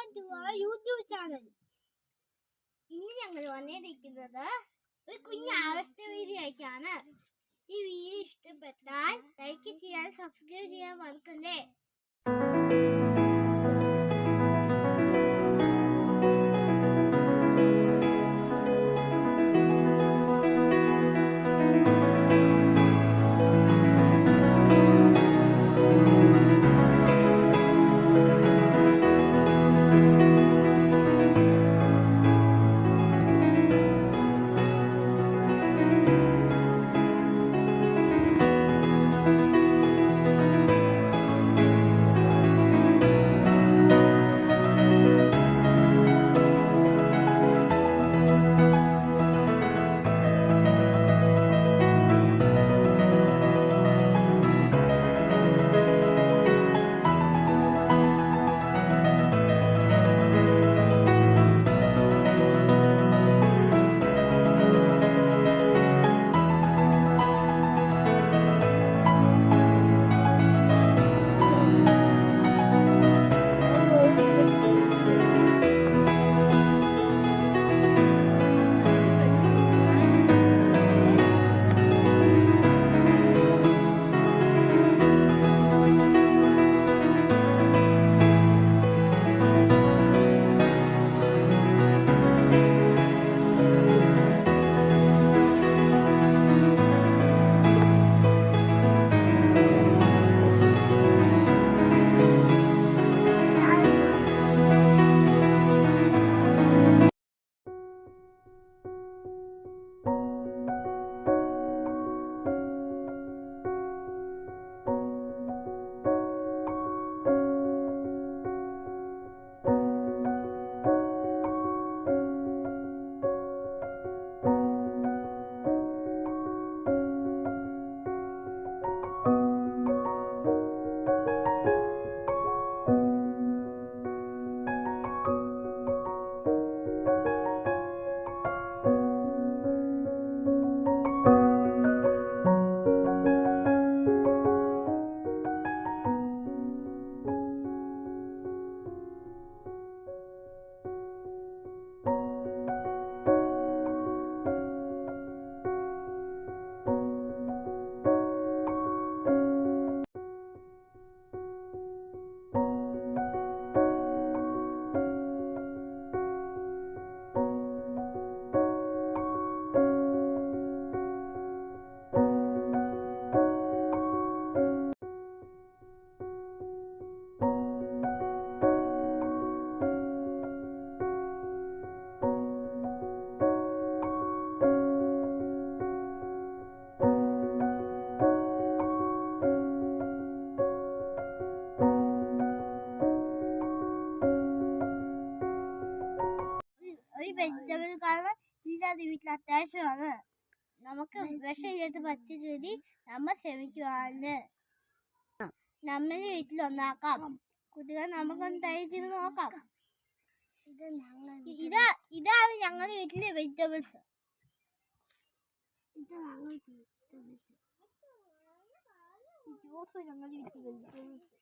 Welcome to our YouTube channel. ഇന്ന് ഞങ്ങൾ വന്നിരിക്കുന്നത് ഒരു കുഞ്ഞു അവസ്ഥ വീഡിയോ ആയിട്ടാണ്. ഈ വീഡിയോ ഇഷ്ടപ്പെട്ടാൽ ലൈക്ക് ചെയ്യാൻ സബ്സ്ക്രൈബ് ചെയ്യാൻ മറക്കല്ലേ. വെജിറ്റബിൾ കാരണം ഇല്ലാതെ വീട്ടിൽ അത്യാവശ്യമാണ്. നമുക്ക് വിഷം ഇല്ലാത്ത പച്ചക്കറി നമ്മൾ ശ്രമിക്കുവാണ്. നമ്മുടെ വീട്ടിൽ ഒന്നാക്കാം. കുട്ടികൾ നമുക്കൊന്ന് തയ്ച്ചിട്ട് നോക്കാം. ഇതാണ് ഞങ്ങളുടെ വീട്ടിലെ വെജിറ്റബിൾസ്. ഞങ്ങളുടെ വീട്ടിൽ വെജിറ്റബിൾസ്